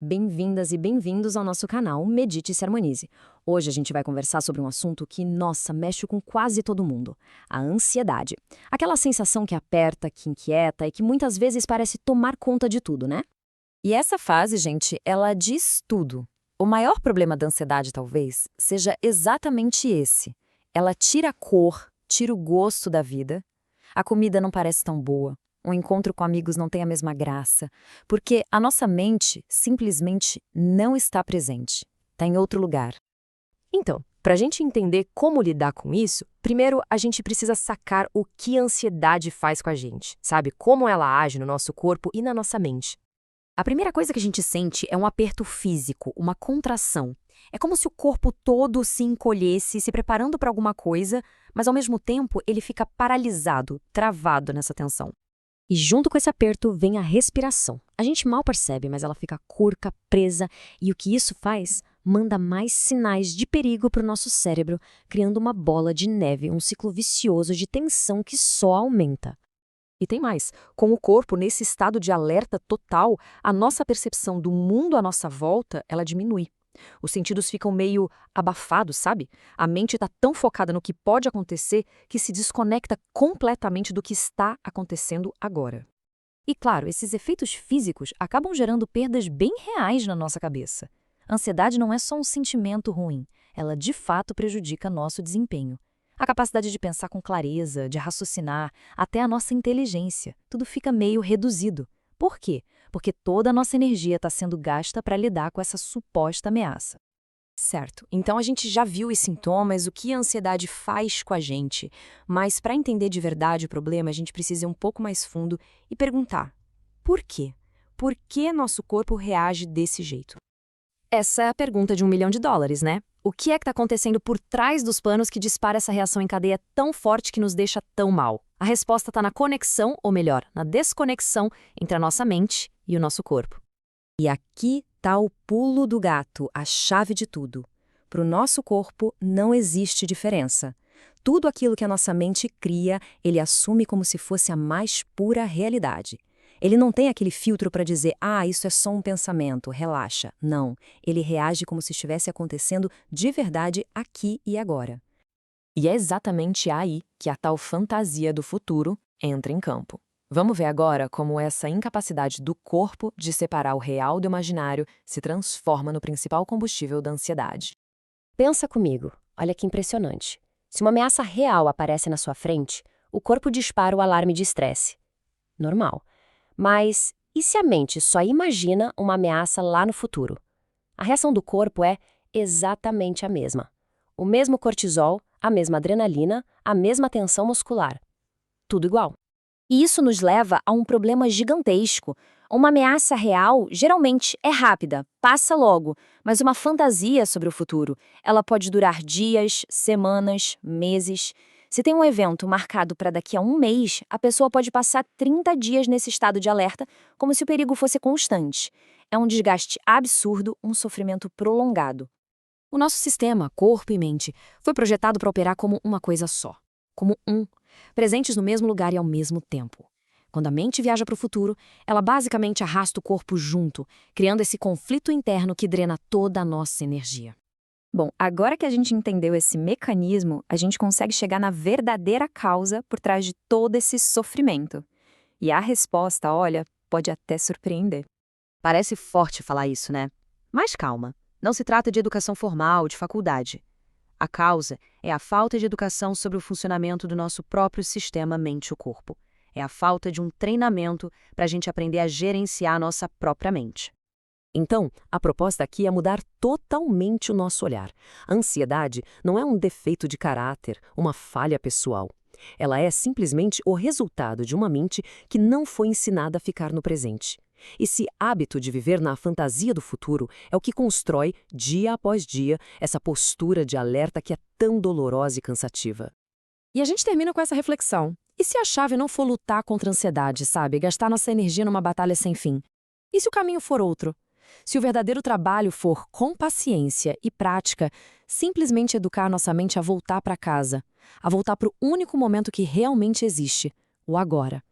Bem-vindas e bem-vindos ao nosso canal Medite e se Harmonize. Hoje a gente vai conversar sobre um assunto que, nossa, mexe com quase todo mundo: a ansiedade. Aquela sensação que aperta, que inquieta e que muitas vezes parece tomar conta de tudo, né? E essa fase, gente, ela diz tudo. O maior problema da ansiedade, talvez, seja exatamente esse. Ela tira a cor, tira o gosto da vida. A comida não parece tão boa. O encontro com amigos não tem a mesma graça. Porque a nossa mente simplesmente não está presente. Está em outro lugar. Então, para a gente entender como lidar com isso, primeiro a gente precisa sacar o que a ansiedade faz com a gente, sabe? Como ela age no nosso corpo e na nossa mente. A primeira coisa que a gente sente é um aperto físico, uma contração. É como se o corpo todo se encolhesse, se preparando para alguma coisa, mas ao mesmo tempo ele fica paralisado, travado nessa tensão. E junto com esse aperto vem a respiração. A gente mal percebe, mas ela fica curta, presa, e o que isso faz? Manda mais sinais de perigo para o nosso cérebro, criando uma bola de neve, um ciclo vicioso de tensão que só aumenta. E tem mais, com o corpo nesse estado de alerta total, a nossa percepção do mundo à nossa volta, ela diminui. Os sentidos ficam meio abafados, sabe? A mente está tão focada no que pode acontecer que se desconecta completamente do que está acontecendo agora. E claro, esses efeitos físicos acabam gerando perdas bem reais na nossa cabeça. A ansiedade não é só um sentimento ruim, ela de fato prejudica nosso desempenho. A capacidade de pensar com clareza, de raciocinar, até a nossa inteligência, tudo fica meio reduzido. Por quê? Porque toda a nossa energia está sendo gasta para lidar com essa suposta ameaça. Certo, então a gente já viu os sintomas, o que a ansiedade faz com a gente, mas para entender de verdade o problema, a gente precisa ir um pouco mais fundo e perguntar: por quê? Por que nosso corpo reage desse jeito? Essa é a pergunta de $1 milhão, né? O que é que está acontecendo por trás dos panos que dispara essa reação em cadeia tão forte que nos deixa tão mal? A resposta está na conexão, ou melhor, na desconexão entre a nossa mente e o nosso corpo. E aqui está o pulo do gato, a chave de tudo. Para o nosso corpo não existe diferença. Tudo aquilo que a nossa mente cria, ele assume como se fosse a mais pura realidade. Ele não tem aquele filtro para dizer, isso é só um pensamento, relaxa. Não, ele reage como se estivesse acontecendo de verdade aqui e agora. E é exatamente aí que a tal fantasia do futuro entra em campo. Vamos ver agora como essa incapacidade do corpo de separar o real do imaginário se transforma no principal combustível da ansiedade. Pensa comigo, olha que impressionante. Se uma ameaça real aparece na sua frente, o corpo dispara o alarme de estresse. Normal. Mas e se a mente só imagina uma ameaça lá no futuro? A reação do corpo é exatamente a mesma. O mesmo cortisol, a mesma adrenalina, a mesma tensão muscular. Tudo igual. E isso nos leva a um problema gigantesco. Uma ameaça real geralmente é rápida, passa logo, mas uma fantasia sobre o futuro, ela pode durar dias, semanas, meses. Se tem um evento marcado para daqui a um mês, a pessoa pode passar 30 dias nesse estado de alerta, como se o perigo fosse constante. É um desgaste absurdo, um sofrimento prolongado. O nosso sistema, corpo e mente, foi projetado para operar como uma coisa só. Como presentes no mesmo lugar e ao mesmo tempo. Quando a mente viaja para o futuro, ela basicamente arrasta o corpo junto, criando esse conflito interno que drena toda a nossa energia. Bom, agora que a gente entendeu esse mecanismo, a gente consegue chegar na verdadeira causa por trás de todo esse sofrimento. E a resposta, olha, pode até surpreender. Parece forte falar isso, né? Mas calma, não se trata de educação formal, de faculdade. A causa é a falta de educação sobre o funcionamento do nosso próprio sistema mente-corpo. É a falta de um treinamento para a gente aprender a gerenciar a nossa própria mente. Então, a proposta aqui é mudar totalmente o nosso olhar. A ansiedade não é um defeito de caráter, uma falha pessoal. Ela é simplesmente o resultado de uma mente que não foi ensinada a ficar no presente. Esse hábito de viver na fantasia do futuro é o que constrói, dia após dia, essa postura de alerta que é tão dolorosa e cansativa. E a gente termina com essa reflexão. E se a chave não for lutar contra a ansiedade, sabe? Gastar nossa energia numa batalha sem fim? E se o caminho for outro? Se o verdadeiro trabalho for com paciência e prática, simplesmente educar nossa mente a voltar para casa, a voltar para o único momento que realmente existe, o agora.